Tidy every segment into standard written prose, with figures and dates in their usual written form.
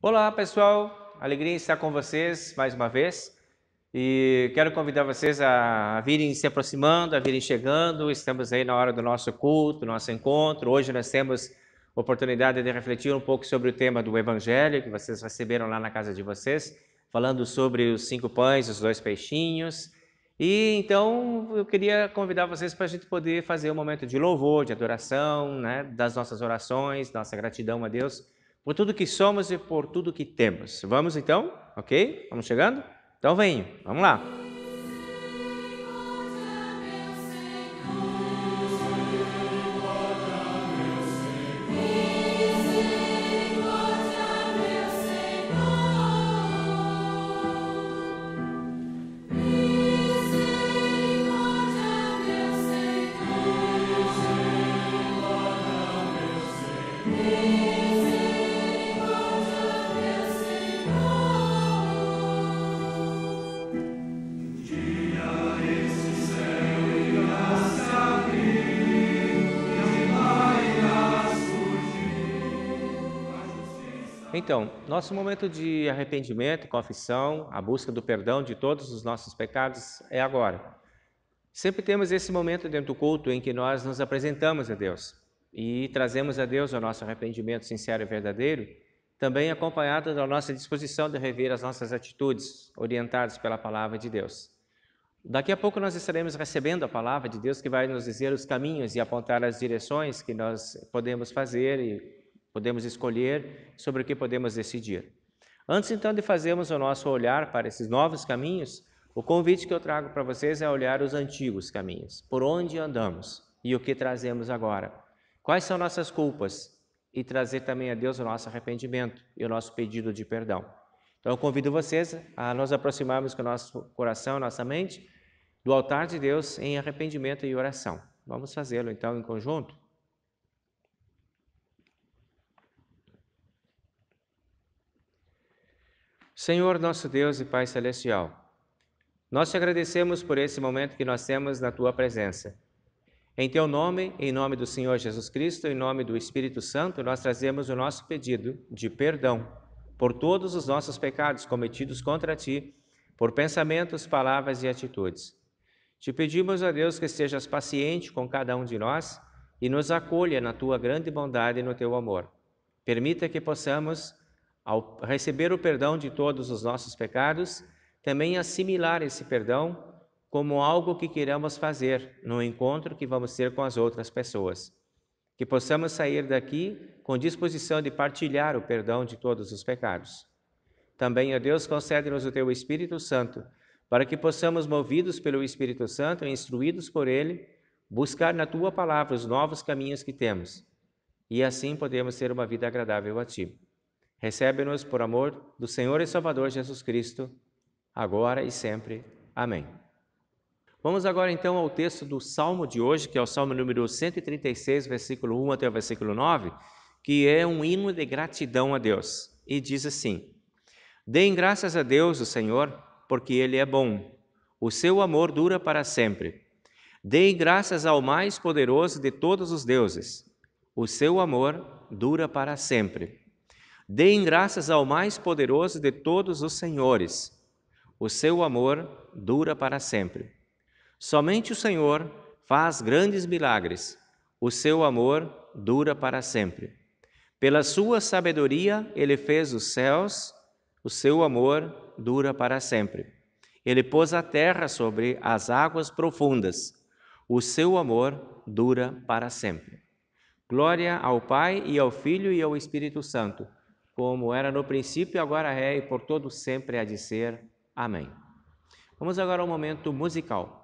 Olá pessoal, alegria em estar com vocês mais uma vez e quero convidar vocês a virem se aproximando, a virem chegando. Estamos aí na hora do nosso culto, nosso encontro. Hoje nós temos oportunidade de refletir um pouco sobre o tema do Evangelho que vocês receberam lá na casa de vocês, falando sobre os 5 pães e os 2 peixinhos. E então eu queria convidar vocês para a gente poder fazer um momento de louvor, de adoração, né, das nossas orações, nossa gratidão a Deus por tudo que somos e por tudo que temos. Vamos então? Ok? Vamos chegando? Então venham, vamos lá. Então, nosso momento de arrependimento, confissão, a busca do perdão de todos os nossos pecados é agora. Sempre temos esse momento dentro do culto em que nós nos apresentamos a Deus e trazemos a Deus o nosso arrependimento sincero e verdadeiro, também acompanhado da nossa disposição de rever as nossas atitudes, orientadas pela palavra de Deus. Daqui a pouco nós estaremos recebendo a palavra de Deus que vai nos dizer os caminhos e apontar as direções que nós podemos fazer e podemos escolher sobre o que podemos decidir. Antes então de fazermos o nosso olhar para esses novos caminhos, o convite que eu trago para vocês é olhar os antigos caminhos, por onde andamos e o que trazemos agora. Quais são nossas culpas e trazer também a Deus o nosso arrependimento e o nosso pedido de perdão. Então eu convido vocês a nos aproximarmos com o nosso coração, nossa mente, do altar de Deus em arrependimento e oração. Vamos fazê-lo então em conjunto? Senhor nosso Deus e Pai Celestial, nós te agradecemos por esse momento que nós temos na Tua presença. Em Teu nome, em nome do Senhor Jesus Cristo, em nome do Espírito Santo, nós trazemos o nosso pedido de perdão por todos os nossos pecados cometidos contra Ti, por pensamentos, palavras e atitudes. Te pedimos, ó Deus, que estejas paciente com cada um de nós e nos acolha na Tua grande bondade e no Teu amor. Permita que possamos, ao receber o perdão de todos os nossos pecados, também assimilar esse perdão como algo que queremos fazer no encontro que vamos ter com as outras pessoas. Que possamos sair daqui com disposição de partilhar o perdão de todos os pecados. Também, ó Deus, concede-nos o Teu Espírito Santo, para que possamos, movidos pelo Espírito Santo e instruídos por Ele, buscar na Tua palavra os novos caminhos que temos, e assim podemos ter uma vida agradável a Ti. Recebe-nos por amor do Senhor e Salvador Jesus Cristo, agora e sempre. Amém. Vamos agora então ao texto do Salmo de hoje, que é o Salmo número 136, versículo 1 até o versículo 9, que é um hino de gratidão a Deus. E diz assim: Deem graças a Deus, o Senhor, porque Ele é bom. O seu amor dura para sempre. Deem graças ao mais poderoso de todos os deuses. O seu amor dura para sempre. Deem graças ao mais poderoso de todos os senhores. O seu amor dura para sempre. Somente o Senhor faz grandes milagres. O seu amor dura para sempre. Pela sua sabedoria, Ele fez os céus. O seu amor dura para sempre. Ele pôs a terra sobre as águas profundas. O seu amor dura para sempre. Glória ao Pai e ao Filho e ao Espírito Santo, como era no princípio, agora é e por todo sempre há de ser. Amém. Vamos agora ao momento musical.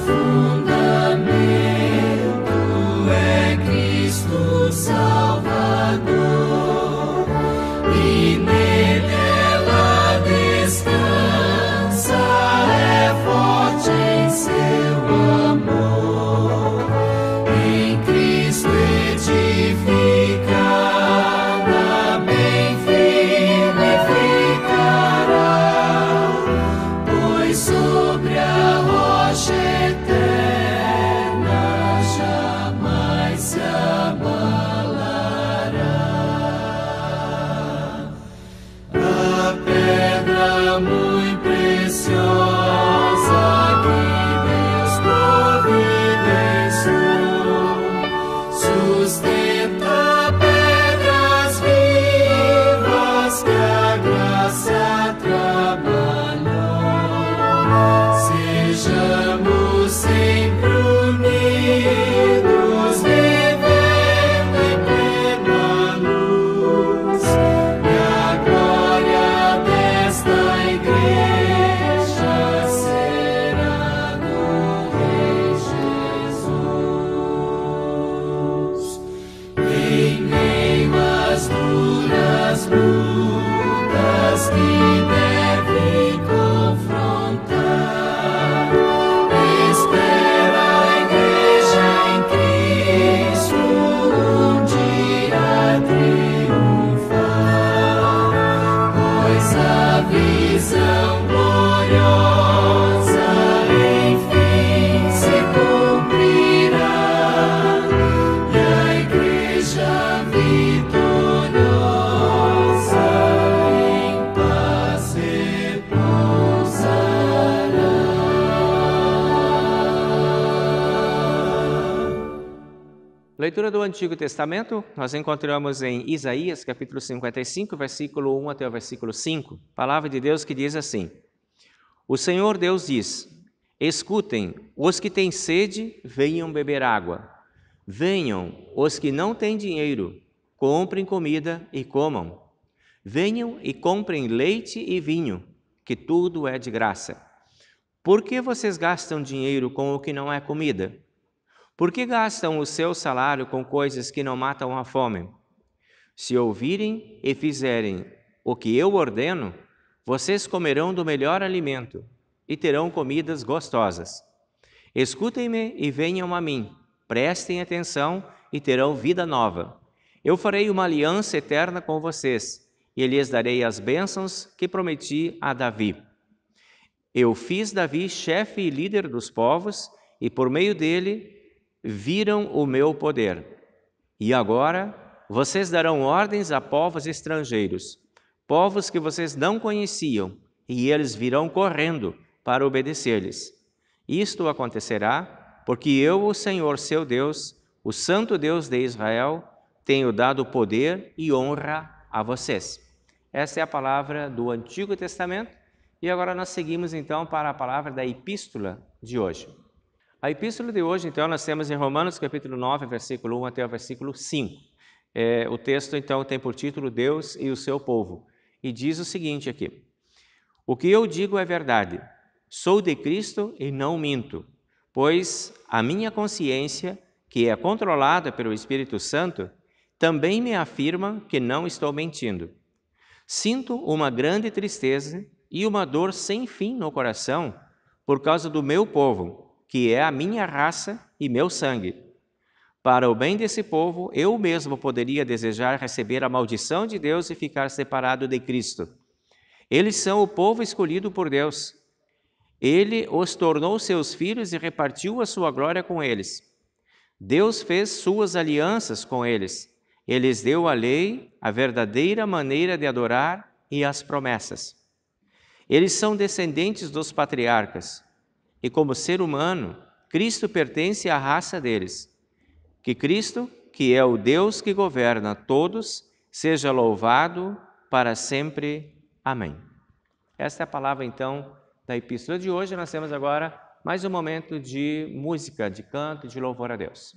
Fundamento é Cristo Salvador. Leitura do Antigo Testamento, nós encontramos em Isaías, capítulo 55, versículo 1 até o versículo 5. Palavra de Deus que diz assim: O Senhor Deus diz: Escutem, os que têm sede, venham beber água. Venham, os que não têm dinheiro, comprem comida e comam. Venham e comprem leite e vinho, que tudo é de graça. Por que vocês gastam dinheiro com o que não é comida? Por que gastam o seu salário com coisas que não matam a fome? Se ouvirem e fizerem o que eu ordeno, vocês comerão do melhor alimento e terão comidas gostosas. Escutem-me e venham a mim, prestem atenção e terão vida nova. Eu farei uma aliança eterna com vocês e lhes darei as bênçãos que prometi a Davi. Eu fiz Davi chefe e líder dos povos e por meio dele viram o meu poder. E agora vocês darão ordens a povos estrangeiros, povos que vocês não conheciam, e eles virão correndo para obedecer-lhes. Isto acontecerá porque eu, o Senhor seu Deus, o Santo Deus de Israel, tenho dado poder e honra a vocês. Essa é a palavra do Antigo Testamento, e agora nós seguimos então para a palavra da epístola de hoje. A epístola de hoje, então, nós temos em Romanos capítulo 9, versículo 1 até o versículo 5. O texto, então, tem por título Deus e o seu povo. E diz o seguinte aqui: O que eu digo é verdade. Sou de Cristo e não minto, pois a minha consciência, que é controlada pelo Espírito Santo, também me afirma que não estou mentindo. Sinto uma grande tristeza e uma dor sem fim no coração por causa do meu povo, que é a minha raça e meu sangue. Para o bem desse povo, eu mesmo poderia desejar receber a maldição de Deus e ficar separado de Cristo. Eles são o povo escolhido por Deus. Ele os tornou seus filhos e repartiu a sua glória com eles. Deus fez suas alianças com eles. Ele lhes deu a lei, a verdadeira maneira de adorar e as promessas. Eles são descendentes dos patriarcas. E como ser humano, Cristo pertence à raça deles. Que Cristo, que é o Deus que governa todos, seja louvado para sempre. Amém. Esta é a palavra, então, da epístola de hoje. Nós temos agora mais um momento de música, de canto, de louvor a Deus.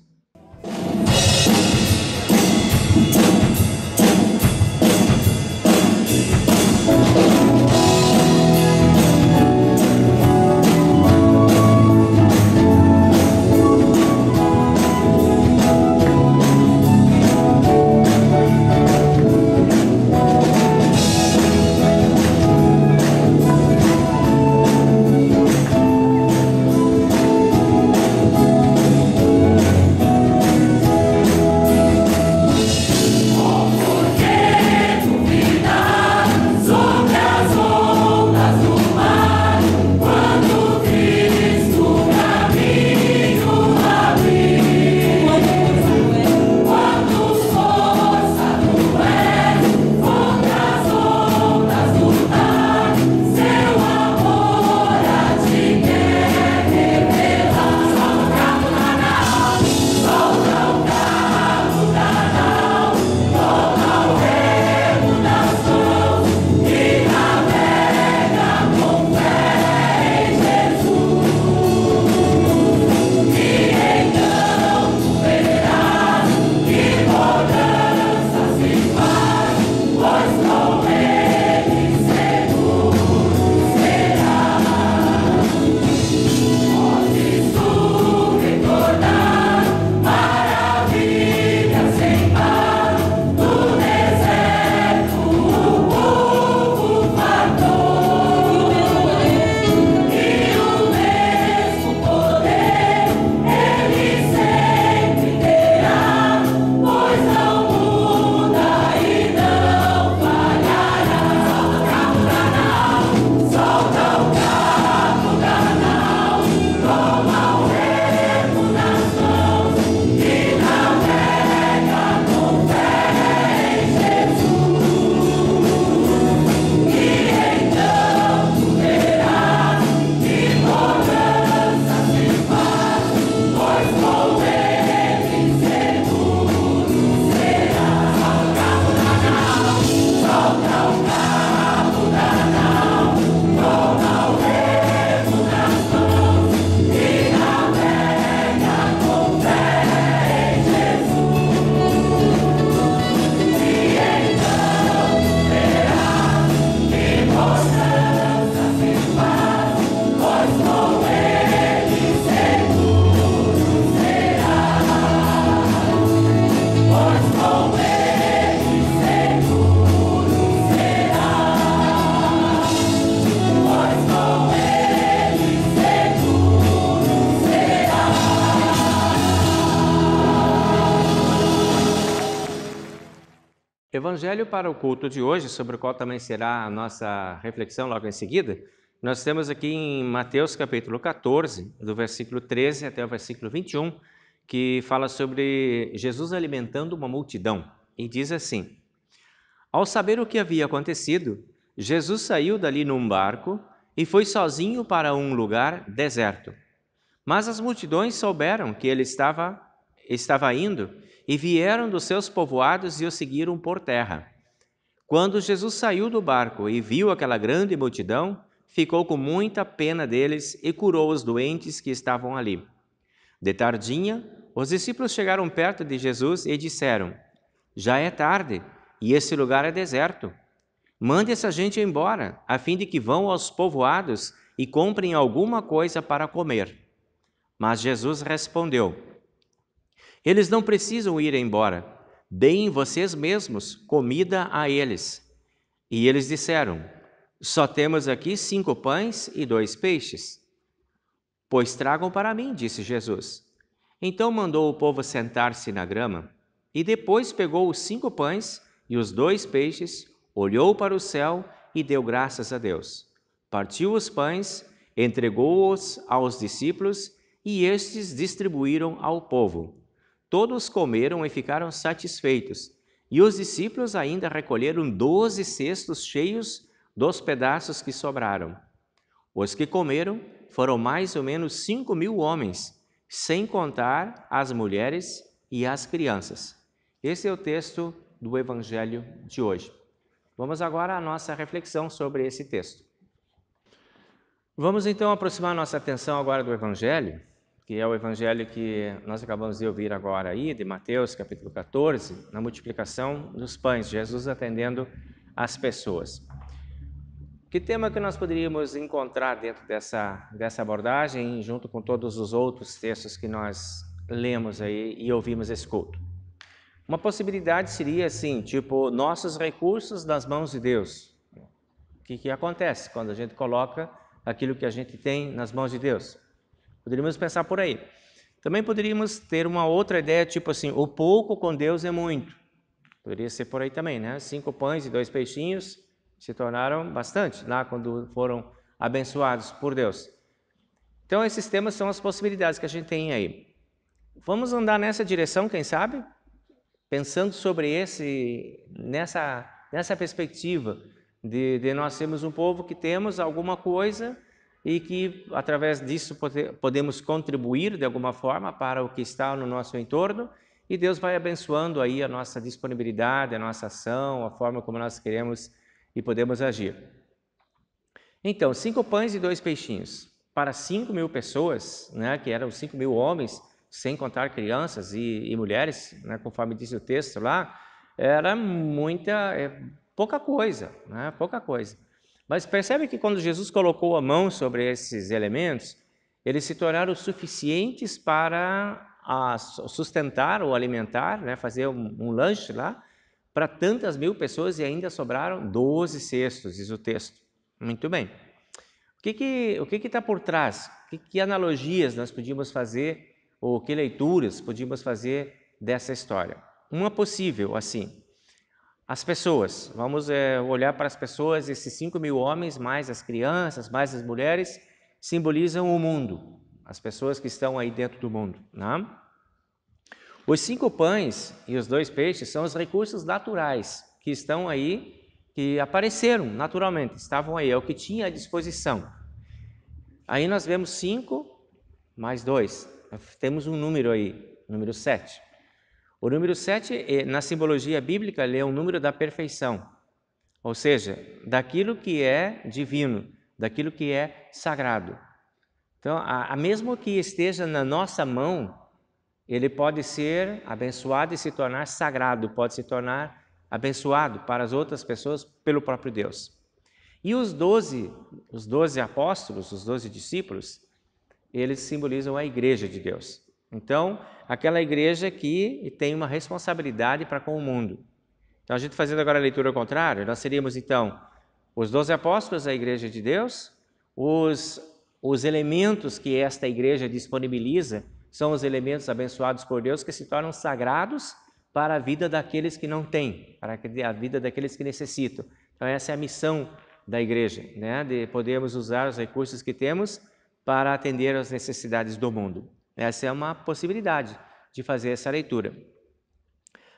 Evangelho para o culto de hoje, sobre o qual também será a nossa reflexão logo em seguida, nós temos aqui em Mateus capítulo 14, do versículo 13 até o versículo 21, que fala sobre Jesus alimentando uma multidão. E diz assim: Ao saber o que havia acontecido, Jesus saiu dali num barco e foi sozinho para um lugar deserto. Mas as multidões souberam que ele estava indo e vieram dos seus povoados e o seguiram por terra. Quando Jesus saiu do barco e viu aquela grande multidão, ficou com muita pena deles e curou os doentes que estavam ali. De tardinha, os discípulos chegaram perto de Jesus e disseram: Já é tarde e esse lugar é deserto. Mande essa gente embora, a fim de que vão aos povoados e comprem alguma coisa para comer. Mas Jesus respondeu: Eles não precisam ir embora. Deem vocês mesmos comida a eles. E eles disseram: Só temos aqui 5 pães e 2 peixes. Pois tragam para mim, disse Jesus. Então mandou o povo sentar-se na grama, e depois pegou os 5 pães e os 2 peixes, olhou para o céu e deu graças a Deus. Partiu os pães, entregou-os aos discípulos, e estes distribuíram ao povo. Todos comeram e ficaram satisfeitos, e os discípulos ainda recolheram 12 cestos cheios dos pedaços que sobraram. Os que comeram foram mais ou menos 5.000 homens, sem contar as mulheres e as crianças. Esse é o texto do Evangelho de hoje. Vamos agora à nossa reflexão sobre esse texto. Vamos então aproximar nossa atenção agora do Evangelho, que é o Evangelho que nós acabamos de ouvir agora aí, de Mateus capítulo 14, na multiplicação dos pães, Jesus atendendo as pessoas. Que tema que nós poderíamos encontrar dentro dessa abordagem, junto com todos os outros textos que nós lemos aí e ouvimos esse culto? Uma possibilidade seria assim, tipo, nossos recursos nas mãos de Deus. O que acontece quando a gente coloca aquilo que a gente tem nas mãos de Deus? Poderíamos pensar por aí. Também poderíamos ter uma outra ideia, tipo assim, o pouco com Deus é muito. Poderia ser por aí também, né? 5 pães e 2 peixinhos se tornaram bastante lá quando foram abençoados por Deus. Então, esses temas são as possibilidades que a gente tem aí. Vamos andar nessa direção, quem sabe? Pensando sobre nessa perspectiva de nós sermos um povo que temos alguma coisa e que, através disso, podemos contribuir de alguma forma para o que está no nosso entorno, e Deus vai abençoando aí a nossa disponibilidade, a nossa ação, a forma como nós queremos e podemos agir. Então, 5 pães e 2 peixinhos para 5.000 pessoas, né, que eram 5.000 homens, sem contar crianças e mulheres, né, conforme diz o texto lá, era pouca coisa, né, pouca coisa. Mas percebe que quando Jesus colocou a mão sobre esses elementos, eles se tornaram suficientes para sustentar ou alimentar, né, fazer um lanche lá, para tantas 1.000 pessoas, e ainda sobraram 12 cestos, diz o texto. Muito bem. O que está por trás? Que analogias nós podíamos fazer, ou que leituras podíamos fazer dessa história? Uma possível, assim, as pessoas. Vamos olhar para as pessoas, esses 5.000 homens, mais as crianças, mais as mulheres, simbolizam o mundo, as pessoas que estão aí dentro do mundo, né? Os 5 pães e os 2 peixes são os recursos naturais que estão aí, que apareceram naturalmente, estavam aí, é o que tinha à disposição. Aí nós vemos 5 mais 2, temos um número aí, número 7. O número 7, na simbologia bíblica, ele é um número da perfeição, ou seja, daquilo que é divino, daquilo que é sagrado. Então, mesmo que esteja na nossa mão, ele pode ser abençoado e se tornar sagrado, pode se tornar abençoado para as outras pessoas pelo próprio Deus. E os 12 apóstolos, os 12 discípulos, eles simbolizam a igreja de Deus. Então, aquela igreja que tem uma responsabilidade para com o mundo. Então, a gente fazendo agora a leitura ao contrário, nós seríamos então os 12 apóstolos, a igreja de Deus, os elementos que esta igreja disponibiliza são os elementos abençoados por Deus, que se tornam sagrados para a vida daqueles que não têm, para a vida daqueles que necessitam. Então essa é a missão da igreja, né? De podermos usar os recursos que temos para atender às necessidades do mundo. Essa é uma possibilidade de fazer essa leitura.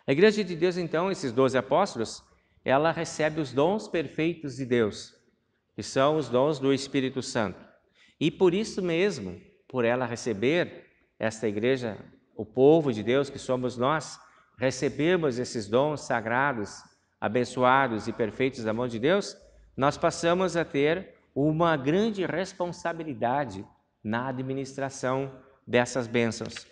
A igreja de Deus, então, esses 12 apóstolos, ela recebe os dons perfeitos de Deus, que são os dons do Espírito Santo. E por isso mesmo, por ela receber, esta igreja, o povo de Deus que somos nós, recebemos esses dons sagrados, abençoados e perfeitos da mão de Deus, nós passamos a ter uma grande responsabilidade na administração dessas bênçãos.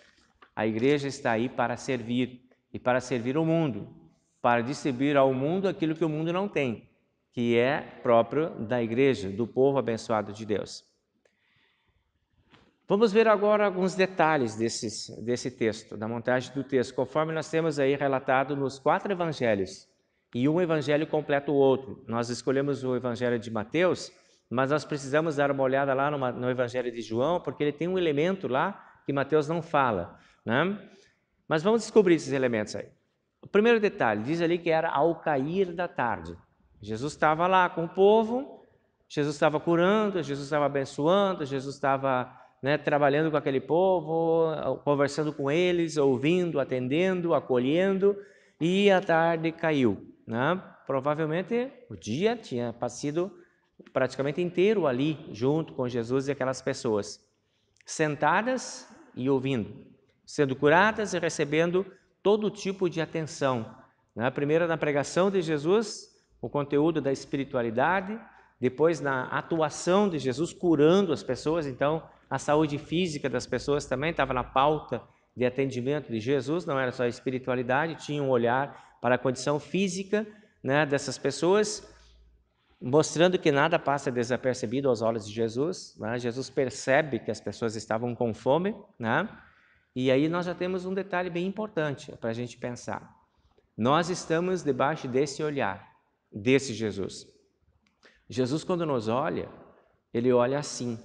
A igreja está aí para servir, e para servir o mundo, para distribuir ao mundo aquilo que o mundo não tem, que é próprio da igreja, do povo abençoado de Deus. Vamos ver agora alguns detalhes desse texto, da montagem do texto, conforme nós temos aí relatado nos 4 evangelhos, e um evangelho completa o outro. Nós escolhemos o evangelho de Mateus, mas nós precisamos dar uma olhada lá no evangelho de João, porque ele tem um elemento lá que Mateus não fala, né? Mas vamos descobrir esses elementos aí. O primeiro detalhe, diz ali que era ao cair da tarde. Jesus estava lá com o povo, Jesus estava curando, Jesus estava abençoando, Jesus estava, né, trabalhando com aquele povo, conversando com eles, ouvindo, atendendo, acolhendo, e a tarde caiu, né? Provavelmente o dia tinha passado praticamente inteiro ali, junto com Jesus e aquelas pessoas, sentadas e ouvindo, sendo curadas e recebendo todo tipo de atenção. Primeiro na pregação de Jesus, o conteúdo da espiritualidade, depois na atuação de Jesus curando as pessoas, então a saúde física das pessoas também estava na pauta de atendimento de Jesus, não era só a espiritualidade, tinha um olhar para a condição física, né, dessas pessoas, mostrando que nada passa desapercebido aos olhos de Jesus, né? Jesus percebe que as pessoas estavam com fome, né? E aí nós já temos um detalhe bem importante para a gente pensar. Nós estamos debaixo desse olhar, desse Jesus. Jesus, quando nos olha, ele olha assim,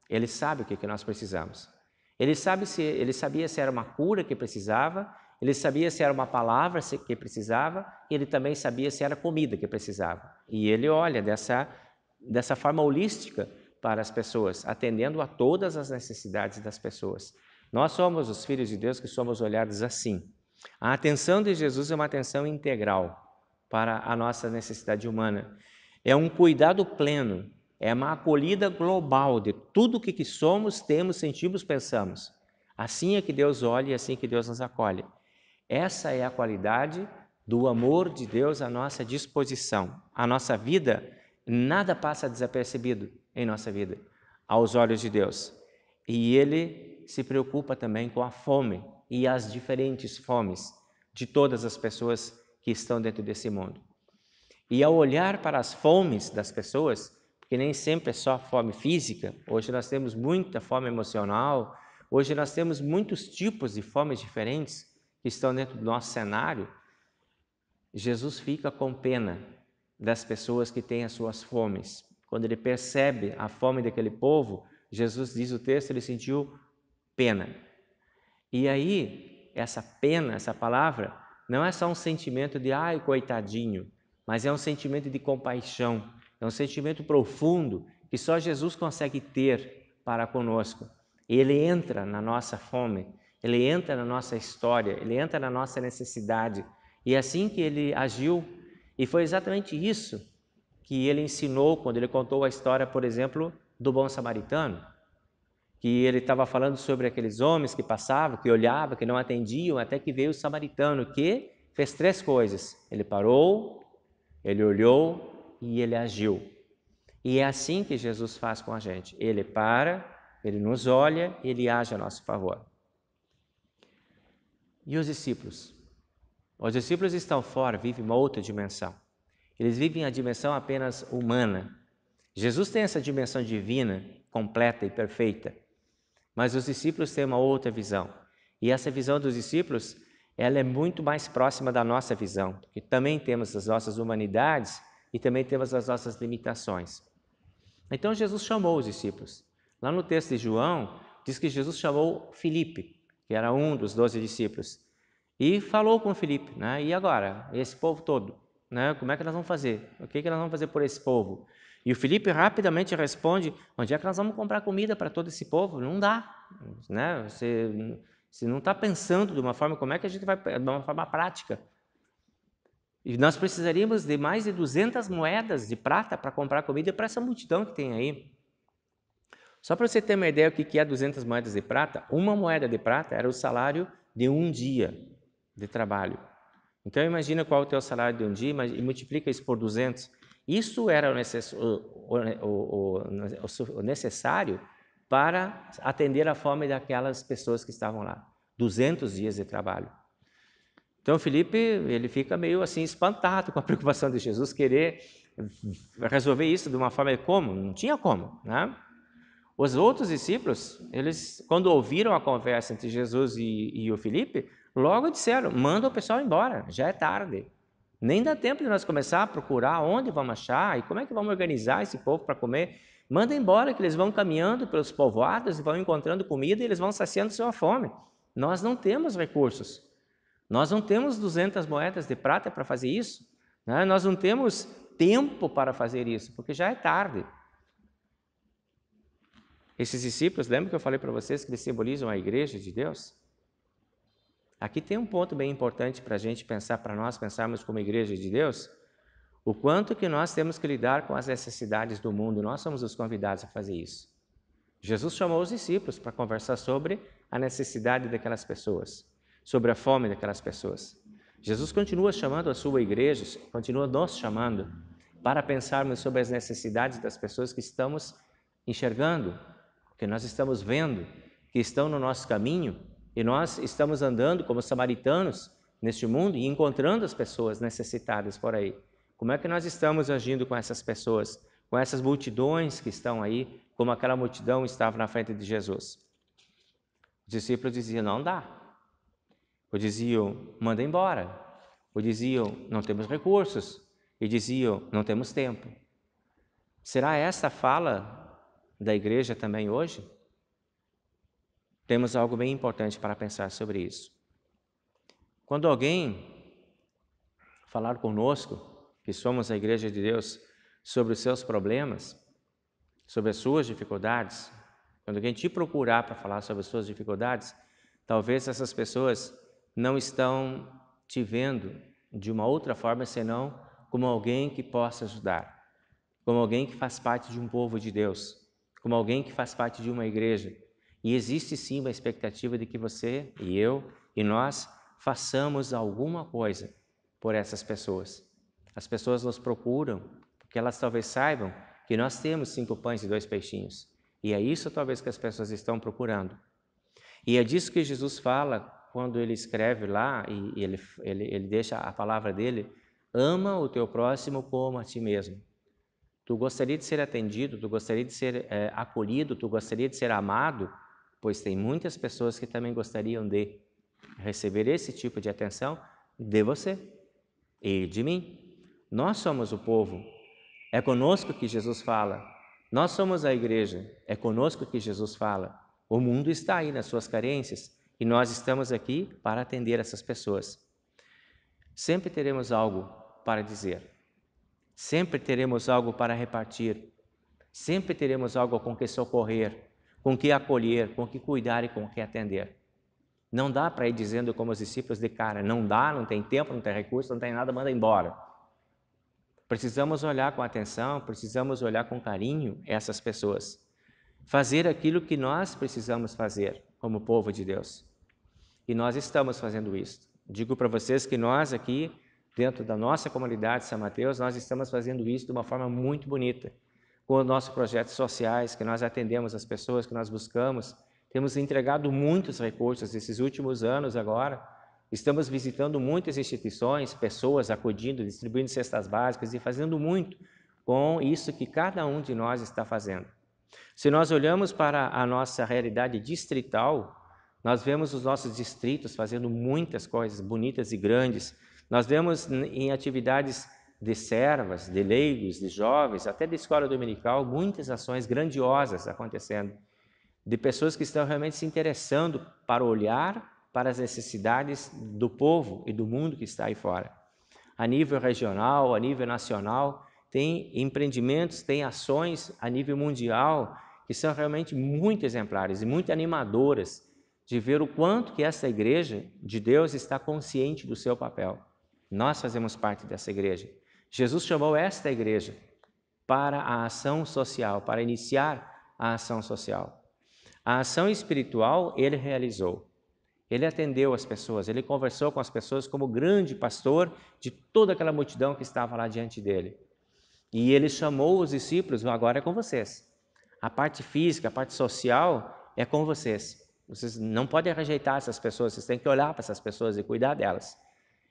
ele sabe o que nós precisamos. Ele sabia se era uma cura que precisava, ele sabia se era uma palavra que precisava, e ele também sabia se era comida que precisava. E ele olha dessa forma holística para as pessoas, atendendo a todas as necessidades das pessoas. Nós somos os filhos de Deus que somos olhados assim. A atenção de Jesus é uma atenção integral para a nossa necessidade humana. É um cuidado pleno, é uma acolhida global de tudo o que somos, temos, sentimos, pensamos. Assim é que Deus olha e assim que Deus nos acolhe. Essa é a qualidade do amor de Deus à nossa disposição. A nossa vida, nada passa desapercebido em nossa vida, aos olhos de Deus. E Ele se preocupa também com a fome e as diferentes fomes de todas as pessoas que estão dentro desse mundo. E ao olhar para as fomes das pessoas, porque nem sempre é só fome física, hoje nós temos muita fome emocional, hoje nós temos muitos tipos de fomes diferentes que estão dentro do nosso cenário. Jesus fica com pena das pessoas que têm as suas fomes. Quando ele percebe a fome daquele povo, Jesus, diz o texto, ele sentiu pena. E aí, essa pena, essa palavra, não é só um sentimento de ai, coitadinho, mas é um sentimento de compaixão, é um sentimento profundo que só Jesus consegue ter para conosco. Ele entra na nossa fome, ele entra na nossa história, ele entra na nossa necessidade. E é assim que ele agiu, e foi exatamente isso que ele ensinou quando ele contou a história, por exemplo, do bom samaritano, que ele estava falando sobre aqueles homens que passavam, que olhavam, que não atendiam, até que veio o samaritano, que fez 3 coisas. Ele parou, ele olhou e ele agiu. E é assim que Jesus faz com a gente. Ele para, ele nos olha, ele age a nosso favor. E os discípulos? Os discípulos estão fora, vivem uma outra dimensão. Eles vivem a dimensão apenas humana. Jesus tem essa dimensão divina, completa e perfeita. Mas os discípulos têm uma outra visão. E essa visão dos discípulos, ela é muito mais próxima da nossa visão, porque também temos as nossas humanidades e também temos as nossas limitações. Então Jesus chamou os discípulos. Lá no texto de João, diz que Jesus chamou Filipe, que era um dos 12 discípulos. e falou com Filipe, né? E agora, esse povo todo, né? Como é que nós vamos fazer? O que nós vamos fazer por esse povo? E o Filipe rapidamente responde: onde é que nós vamos comprar comida para todo esse povo? Não dá, né? Você não está pensando de uma forma, como é que a gente vai, de uma forma prática? E nós precisaríamos de mais de 200 moedas de prata para comprar comida para essa multidão que tem aí. Só para você ter uma ideia do que é 200 moedas de prata, uma moeda de prata era o salário de um dia de trabalho. Então imagina qual é o teu salário de um dia e multiplica isso por 200. Isso era o necessário para atender a fome daquelas pessoas que estavam lá. 200 dias de trabalho. Então Filipe, ele fica meio assim espantado com a preocupação de Jesus querer resolver isso de uma forma como? Não tinha como, né? Os outros discípulos, eles, quando ouviram a conversa entre Jesus e o Filipe, logo disseram: manda o pessoal embora, já é tarde. Nem dá tempo de nós começar a procurar onde vamos achar e como é que vamos organizar esse povo para comer. Manda embora, que eles vão caminhando pelos povoados e vão encontrando comida e eles vão saciando sua fome. Nós não temos recursos. Nós não temos 200 moedas de prata para fazer isso. Né? Nós não temos tempo para fazer isso, porque já é tarde. Esses discípulos, lembra que eu falei para vocês que eles simbolizam a igreja de Deus? Aqui tem um ponto bem importante para a gente pensar, para nós pensarmos como igreja de Deus, o quanto que nós temos que lidar com as necessidades do mundo, nós somos os convidados a fazer isso. Jesus chamou os discípulos para conversar sobre a necessidade daquelas pessoas, sobre a fome daquelas pessoas. Jesus continua chamando a sua igreja, continua nos chamando para pensarmos sobre as necessidades das pessoas que estamos enxergando, que nós estamos vendo, que estão no nosso caminho, e nós estamos andando como samaritanos neste mundo e encontrando as pessoas necessitadas por aí. Como é que nós estamos agindo com essas pessoas, com essas multidões que estão aí, como aquela multidão estava na frente de Jesus? Os discípulos diziam: não dá. Ou diziam: manda embora. Ou diziam: não temos recursos. E diziam: não temos tempo. Será essa a fala da igreja também hoje? Temos algo bem importante para pensar sobre isso. Quando alguém falar conosco, que somos a igreja de Deus, sobre os seus problemas, sobre as suas dificuldades, quando alguém te procurar para falar sobre as suas dificuldades, talvez essas pessoas não estão te vendo de uma outra forma, senão como alguém que possa ajudar, como alguém que faz parte de um povo de Deus, como alguém que faz parte de uma igreja. E existe sim uma expectativa de que você e eu e nós façamos alguma coisa por essas pessoas. As pessoas nos procuram porque elas talvez saibam que nós temos 5 pães e 2 peixinhos. E é isso talvez que as pessoas estão procurando. E é disso que Jesus fala quando ele escreve lá e ele deixa a palavra dele: ama o teu próximo como a ti mesmo. Tu gostaria de ser atendido, tu gostaria de ser acolhido, tu gostaria de ser amado, pois tem muitas pessoas que também gostariam de receber esse tipo de atenção de você e de mim. Nós somos o povo, é conosco que Jesus fala. Nós somos a igreja, é conosco que Jesus fala. O mundo está aí nas suas carências e nós estamos aqui para atender essas pessoas. Sempre teremos algo para dizer, sempre teremos algo para repartir, sempre teremos algo com que socorrer, com que acolher, com que cuidar e com que atender. Não dá para ir dizendo como os discípulos de cara: não dá, não tem tempo, não tem recurso, não tem nada, manda embora. Precisamos olhar com atenção, precisamos olhar com carinho essas pessoas. Fazer aquilo que nós precisamos fazer como povo de Deus. E nós estamos fazendo isso. Digo para vocês que nós aqui, dentro da nossa comunidade São Mateus, nós estamos fazendo isso de uma forma muito bonita. Com os nossos projetos sociais, que nós atendemos as pessoas, que nós buscamos. Temos entregado muitos recursos esses últimos anos agora. Estamos visitando muitas instituições, pessoas, acudindo, distribuindo cestas básicas e fazendo muito com isso que cada um de nós está fazendo. Se nós olhamos para a nossa realidade distrital, nós vemos os nossos distritos fazendo muitas coisas bonitas e grandes. Nós vemos em atividades de servas, de leigos, de jovens, até de escola dominical, muitas ações grandiosas acontecendo, de pessoas que estão realmente se interessando para olhar para as necessidades do povo e do mundo que está aí fora. A nível regional, a nível nacional, tem empreendimentos, tem ações a nível mundial que são realmente muito exemplares e muito animadoras de ver o quanto que essa igreja de Deus está consciente do seu papel. Nós fazemos parte dessa igreja. Jesus chamou esta igreja para a ação social, para iniciar a ação social. A ação espiritual ele realizou. Ele atendeu as pessoas, ele conversou com as pessoas como grande pastor de toda aquela multidão que estava lá diante dele. E ele chamou os discípulos, agora é com vocês. A parte física, a parte social é com vocês. Vocês não podem rejeitar essas pessoas, vocês têm que olhar para essas pessoas e cuidar delas.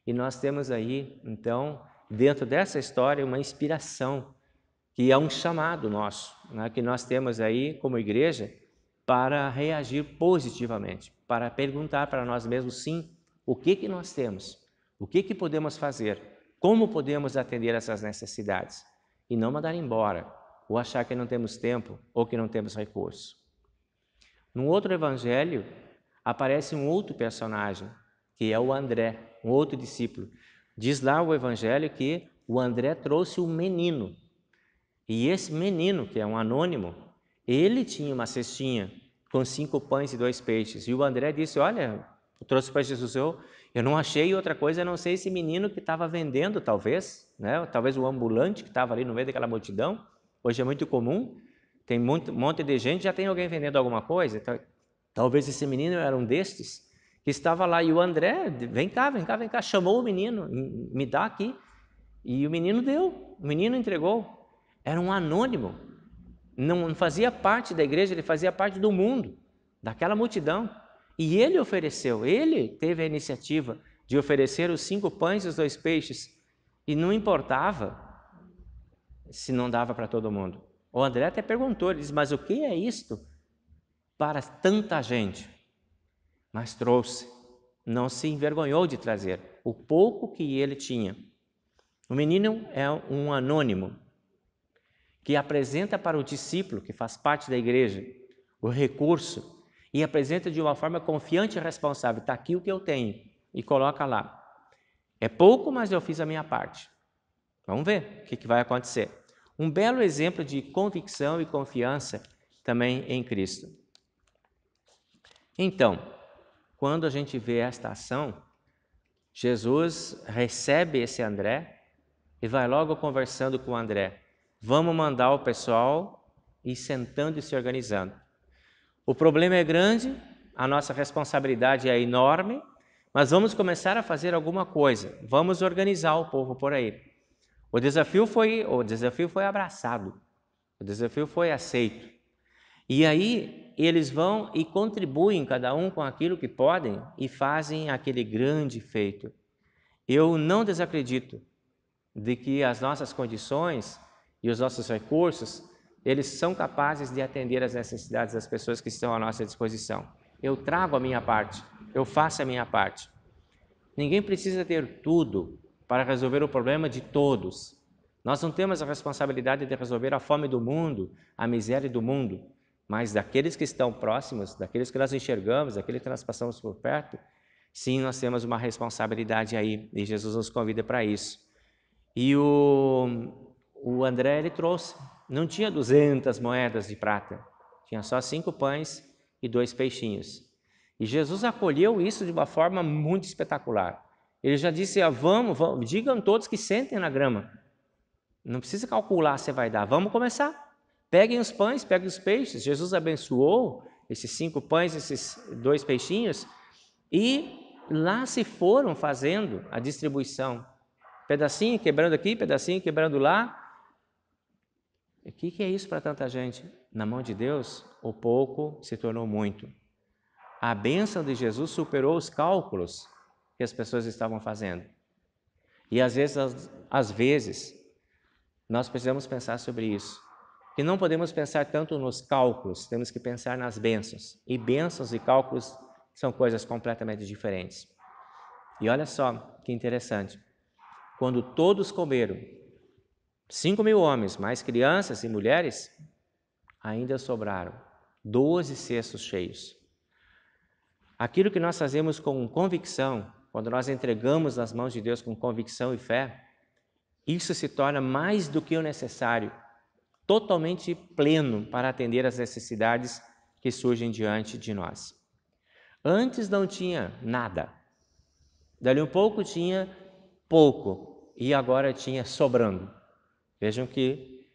E nós temos aí, então, dentro dessa história, uma inspiração, que é um chamado nosso, né, que nós temos aí como igreja para reagir positivamente, para perguntar para nós mesmos, sim, o que nós temos, o que podemos fazer, como podemos atender essas necessidades, e não mandar embora, ou achar que não temos tempo ou que não temos recurso. No outro evangelho, aparece um outro personagem, que é o André, um outro discípulo. Diz lá o evangelho que o André trouxe um menino. E esse menino, que é um anônimo, ele tinha uma cestinha com 5 pães e 2 peixes. E o André disse, olha, eu trouxe para Jesus, eu não achei outra coisa, a não ser esse menino que estava vendendo, talvez, né? Talvez o ambulante que estava ali no meio daquela multidão. Hoje é muito comum, tem um monte de gente, já tem alguém vendendo alguma coisa. Talvez esse menino era um destes que estava lá. E o André, vem cá, chamou o menino, me dá aqui. E o menino deu, o menino entregou. Era um anônimo, não fazia parte da igreja, ele fazia parte do mundo, daquela multidão. E ele ofereceu, ele teve a iniciativa de oferecer os 5 pães e os 2 peixes. E não importava se não dava para todo mundo. O André até perguntou, ele disse, mas o que é isto para tanta gente? Mas trouxe, não se envergonhou de trazer o pouco que ele tinha. O menino é um anônimo, que apresenta para o discípulo, que faz parte da igreja, o recurso, e apresenta de uma forma confiante e responsável. Está aqui o que eu tenho, e coloca lá. É pouco, mas eu fiz a minha parte. Vamos ver o que vai acontecer. Um belo exemplo de convicção e confiança também em Cristo. Então, quando a gente vê esta ação, Jesus recebe esse André e vai logo conversando com o André. Vamos mandar o pessoal ir sentando e se organizando. O problema é grande, a nossa responsabilidade é enorme, mas vamos começar a fazer alguma coisa. Vamos organizar o povo por aí. O desafio foi abraçado, o desafio foi aceito. E aí eles vão e contribuem, cada um com aquilo que podem, e fazem aquele grande feito. Eu não desacredito de que as nossas condições e os nossos recursos, eles são capazes de atender às necessidades das pessoas que estão à nossa disposição. Eu trago a minha parte, eu faço a minha parte. Ninguém precisa ter tudo para resolver o problema de todos. Nós não temos a responsabilidade de resolver a fome do mundo, a miséria do mundo, mas daqueles que estão próximos, daqueles que nós enxergamos, daqueles que nós passamos por perto, sim, nós temos uma responsabilidade aí, e Jesus nos convida para isso. E o André, ele trouxe, não tinha 200 moedas de prata, tinha só 5 pães e 2 peixinhos. E Jesus acolheu isso de uma forma muito espetacular. Ele já disse, vamos, digam todos que sentem na grama. Não precisa calcular se vai dar, vamos começar. Peguem os pães, peguem os peixes. Jesus abençoou esses 5 pães, esses 2 peixinhos, e lá se foram fazendo a distribuição. Pedacinho quebrando aqui, pedacinho quebrando lá. O que é isso para tanta gente? Na mão de Deus, o pouco se tornou muito. A bênção de Jesus superou os cálculos que as pessoas estavam fazendo. E às vezes, nós precisamos pensar sobre isso. Que não podemos pensar tanto nos cálculos, temos que pensar nas bênçãos. E bênçãos e cálculos são coisas completamente diferentes. E olha só que interessante. Quando todos comeram, 5.000 homens, mais crianças e mulheres, ainda sobraram 12 cestos cheios. aquilo que nós fazemos com convicção, quando nós entregamos nas mãos de Deus com convicção e fé, isso se torna mais do que o necessário, totalmente pleno para atender às necessidades que surgem diante de nós. Antes não tinha nada, dali um pouco tinha pouco e agora tinha sobrando. Vejam que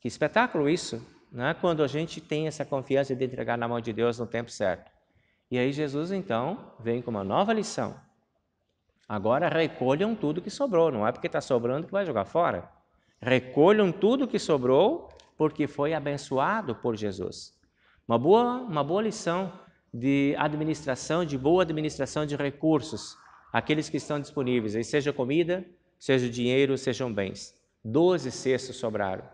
espetáculo isso, né? Quando a gente tem essa confiança de entregar na mão de Deus no tempo certo. E aí Jesus então vem com uma nova lição. Agora recolham tudo que sobrou, não é porque está sobrando que vai jogar fora. Recolham tudo que sobrou porque foi abençoado por Jesus. Uma boa lição de administração, de boa administração de recursos, aqueles que estão disponíveis, aí seja comida, seja dinheiro, sejam bens. 12 cestos sobraram.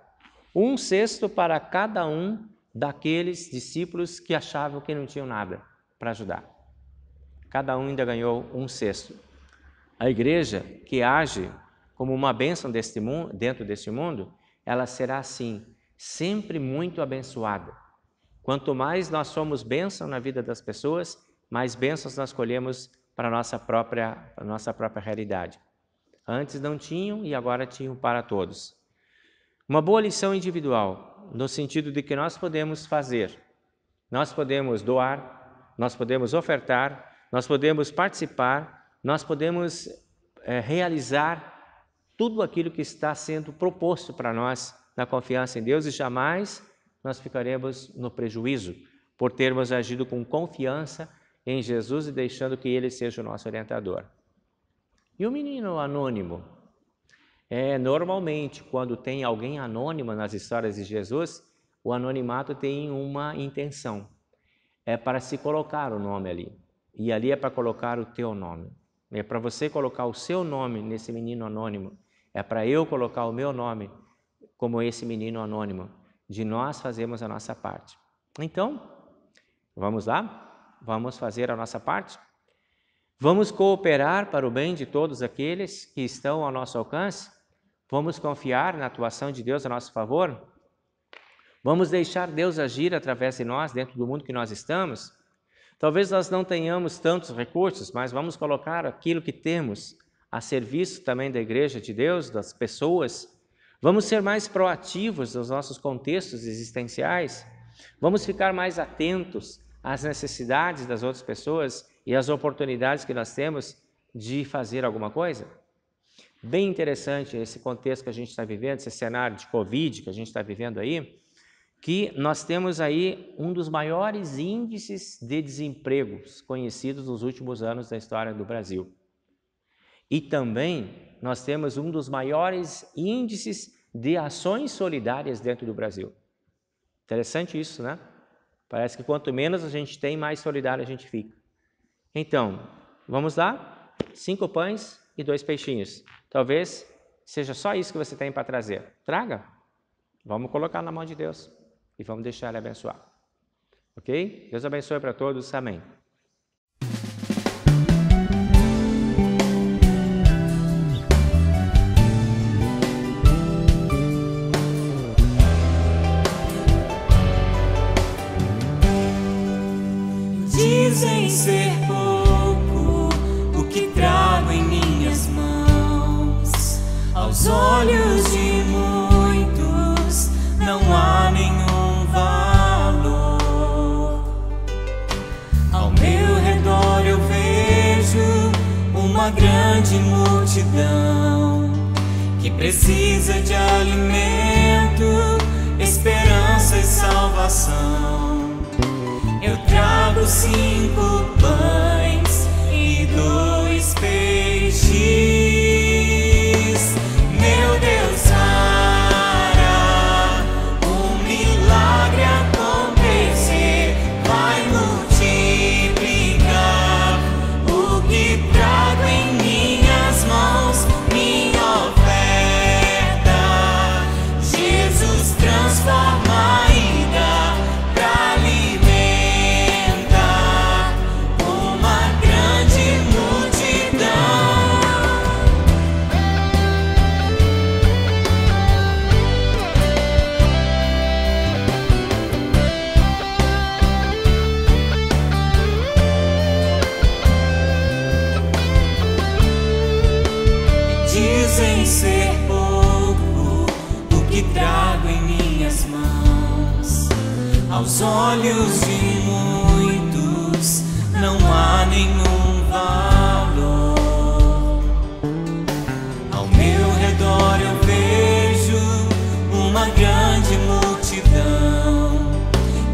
1 cesto para cada um daqueles discípulos que achavam que não tinham nada para ajudar. Cada um ainda ganhou 1 cesto. A igreja que age como uma bênção dentro deste mundo, ela será assim, sempre muito abençoada. Quanto mais nós somos bênção na vida das pessoas, mais bênçãos nós colhemos para a nossa própria realidade. Antes não tinham e agora tinham para todos. Uma boa lição individual, no sentido de que nós podemos fazer, nós podemos doar, nós podemos ofertar, nós podemos participar, nós podemos realizar tudo aquilo que está sendo proposto para nós na confiança em Deus e jamais nós ficaremos no prejuízo por termos agido com confiança em Jesus e deixando que Ele seja o nosso orientador. E o menino anônimo? Normalmente, quando tem alguém anônimo nas histórias de Jesus, o anonimato tem uma intenção. É para se colocar o nome ali. E ali é para colocar o teu nome. É para você colocar o seu nome nesse menino anônimo. É para eu colocar o meu nome como esse menino anônimo. De nós fazemos a nossa parte. Então, vamos lá? Vamos fazer a nossa parte? Vamos cooperar para o bem de todos aqueles que estão ao nosso alcance? Vamos confiar na atuação de Deus a nosso favor? Vamos deixar Deus agir através de nós, dentro do mundo que nós estamos? Talvez nós não tenhamos tantos recursos, mas vamos colocar aquilo que temos a serviço também da igreja de Deus, das pessoas. Vamos ser mais proativos nos nossos contextos existenciais. Vamos ficar mais atentos às necessidades das outras pessoas e às oportunidades que nós temos de fazer alguma coisa. Bem interessante esse contexto que a gente está vivendo, esse cenário de Covid que a gente está vivendo aí, que nós temos aí um dos maiores índices de desempregos conhecidos nos últimos anos da história do Brasil. E também nós temos um dos maiores índices de ações solidárias dentro do Brasil. Interessante isso, né? Parece que quanto menos a gente tem, mais solidário a gente fica. Então, vamos lá? 5 pães e 2 peixinhos. Talvez seja só isso que você tem para trazer. Traga. Vamos colocar na mão de Deus. E vamos deixar Ele abençoar. Ok? Deus abençoe para todos. Amém. Dizem ser pouco o que trago em minhas mãos. Aos olhos de muitos não há nenhum valor. Ao meu redor eu vejo uma grande multidão que precisa de alimento, esperança e salvação. Eu trago 5 pães e 2 peixes. Meu Deus, sara, um milagre acontecer, vai multiplicar o que trago em minhas mãos, minha oferta. Jesus transforma e dá pra alimentar uma Aos olhos de muitos não há nenhum valor. Ao meu redor eu vejo uma grande multidão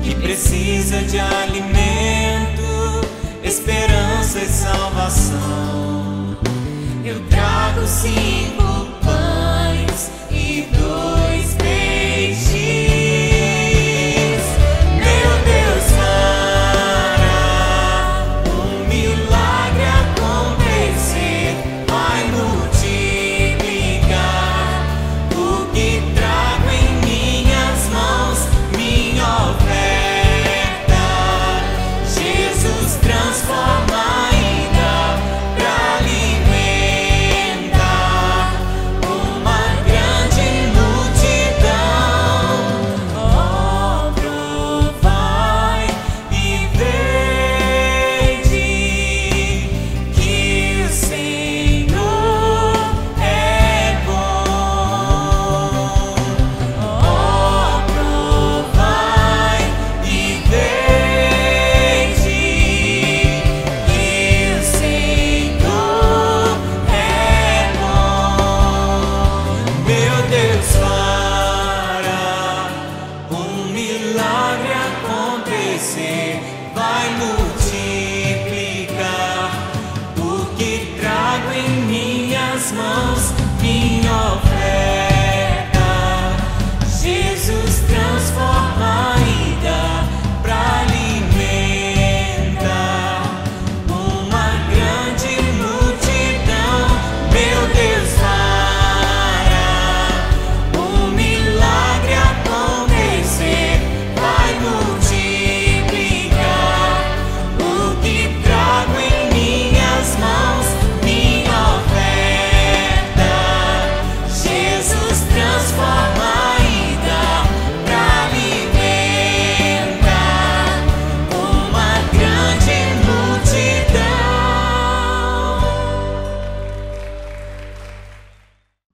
que precisa de alimento, esperança e salvação. Eu trago 5 pães e 2 peixes.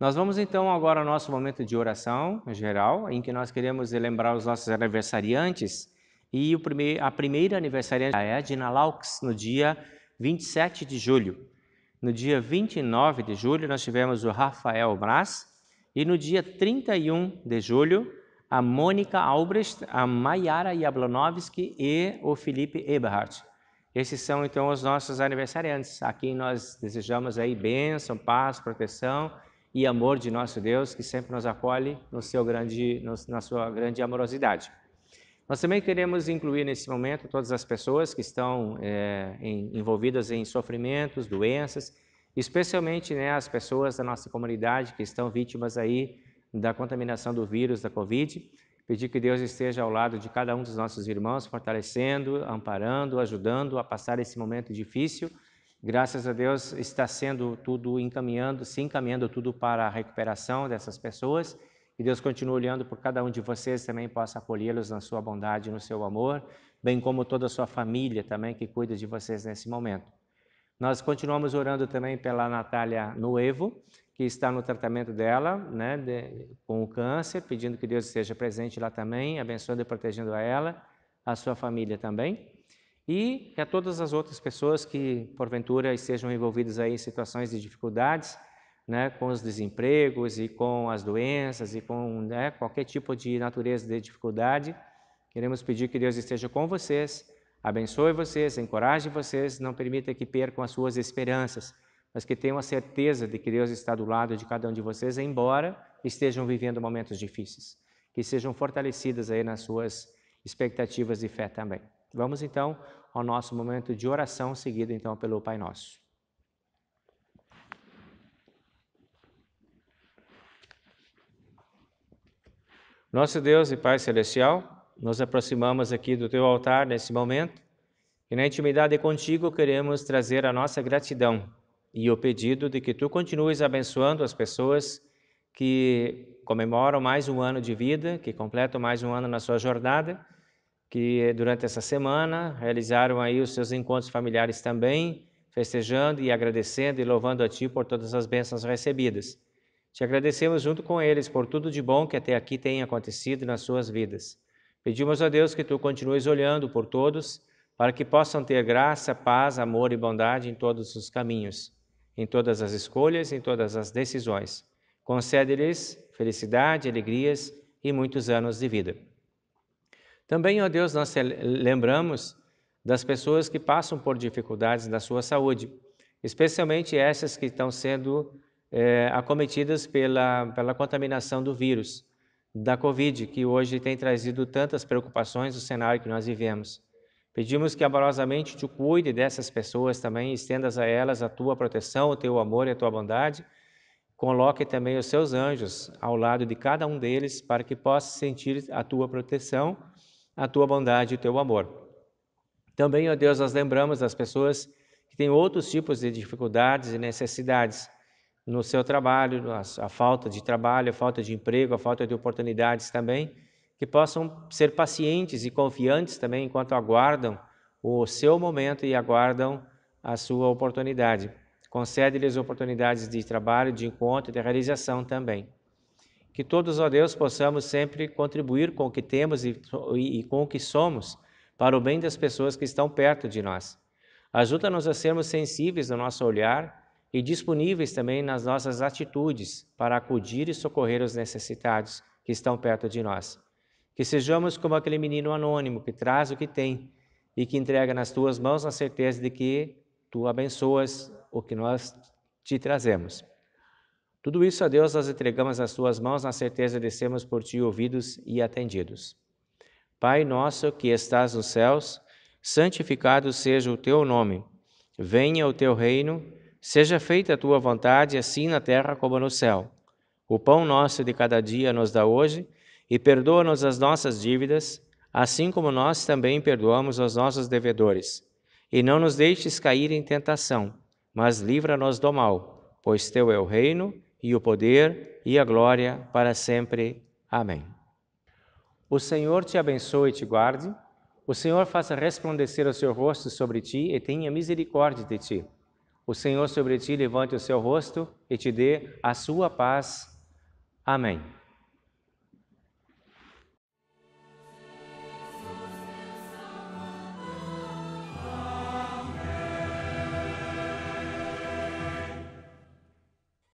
Nós vamos então agora ao nosso momento de oração geral, em que nós queremos lembrar os nossos aniversariantes. E a primeira aniversariante é a Edna Laux, no dia 27 de julho. No dia 29 de julho nós tivemos o Rafael Brás. E no dia 31 de julho, a Mônica Albrecht, a Mayara Jablonovski e o Felipe Eberhardt. Esses são então os nossos aniversariantes, a quem nós desejamos aí bênção, paz, proteção e amor de nosso Deus, que sempre nos acolhe na sua grande amorosidade. Nós também queremos incluir nesse momento todas as pessoas que estão envolvidas em sofrimentos, doenças, especialmente as pessoas da nossa comunidade que estão vítimas aí da contaminação do vírus da Covid. Pedir que Deus esteja ao lado de cada um dos nossos irmãos, fortalecendo, amparando, ajudando a passar esse momento difícil. Graças a Deus está sendo tudo se encaminhando tudo para a recuperação dessas pessoas. E Deus continue olhando por cada um de vocês, também possa acolhê-los na sua bondade, no seu amor, bem como toda a sua família também que cuida de vocês nesse momento. Nós continuamos orando também pela Natália Nuevo, que está no tratamento dela, com o câncer, pedindo que Deus esteja presente lá também, abençoando e protegendo a ela, a sua família também. E a todas as outras pessoas que, porventura, estejam envolvidas aí em situações de dificuldades, com os desempregos e com as doenças e com qualquer tipo de natureza de dificuldade. Queremos pedir que Deus esteja com vocês, abençoe vocês, encoraje vocês, não permita que percam as suas esperanças, mas que tenham a certeza de que Deus está do lado de cada um de vocês, embora estejam vivendo momentos difíceis. Que sejam fortalecidas aí nas suas expectativas de fé também. Vamos então ao nosso momento de oração, seguido então pelo Pai Nosso. Nosso Deus e Pai Celestial, nos aproximamos aqui do Teu altar nesse momento e na intimidade contigo queremos trazer a nossa gratidão e o pedido de que Tu continues abençoando as pessoas que comemoram mais um ano de vida, que completam mais um ano na sua jornada, que durante essa semana realizaram aí os seus encontros familiares também, festejando e agradecendo e louvando a Ti por todas as bênçãos recebidas. Te agradecemos junto com eles por tudo de bom que até aqui tem acontecido nas suas vidas. Pedimos a Deus que Tu continues olhando por todos, para que possam ter graça, paz, amor e bondade em todos os caminhos, em todas as escolhas, em todas as decisões. Concede-lhes felicidade, alegrias e muitos anos de vida. Também, ó Deus, nós lembramos das pessoas que passam por dificuldades na sua saúde, especialmente essas que estão sendo acometidas pela contaminação do vírus, da Covid, que hoje tem trazido tantas preocupações no cenário que nós vivemos. Pedimos que amorosamente Tu cuide dessas pessoas também, estendas a elas a Tua proteção, o Teu amor e a Tua bondade. Coloque também os Seus anjos ao lado de cada um deles, para que possa sentir a Tua proteção, a Tua bondade e o Teu amor. Também, ó Deus, nós lembramos das pessoas que têm outros tipos de dificuldades e necessidades no seu trabalho, a falta de trabalho, a falta de emprego, a falta de oportunidades também, que possam ser pacientes e confiantes também enquanto aguardam o seu momento e aguardam a sua oportunidade. Concede-lhes oportunidades de trabalho, de encontro e de realização também. Que todos, ó Deus, possamos sempre contribuir com o que temos e com o que somos para o bem das pessoas que estão perto de nós. Ajuda-nos a sermos sensíveis no nosso olhar e disponíveis também nas nossas atitudes para acudir e socorrer os necessitados que estão perto de nós. Que sejamos como aquele menino anônimo que traz o que tem e que entrega nas Tuas mãos na certeza de que Tu abençoas o que nós Te trazemos. Tudo isso, a Deus, nós entregamos nas Tuas mãos na certeza de sermos por Ti ouvidos e atendidos. Pai nosso que estás nos céus, santificado seja o Teu nome. Venha o Teu reino, seja feita a Tua vontade, assim na terra como no céu. O pão nosso de cada dia nos dá hoje, e perdoa-nos as nossas dívidas, assim como nós também perdoamos aos nossos devedores. E não nos deixes cair em tentação, mas livra-nos do mal, pois Teu é o reino, e o poder, e a glória, para sempre. Amém. O Senhor te abençoe e te guarde. O Senhor faça resplandecer o seu rosto sobre ti e tenha misericórdia de ti. O Senhor sobre ti levante o seu rosto e te dê a sua paz. Amém.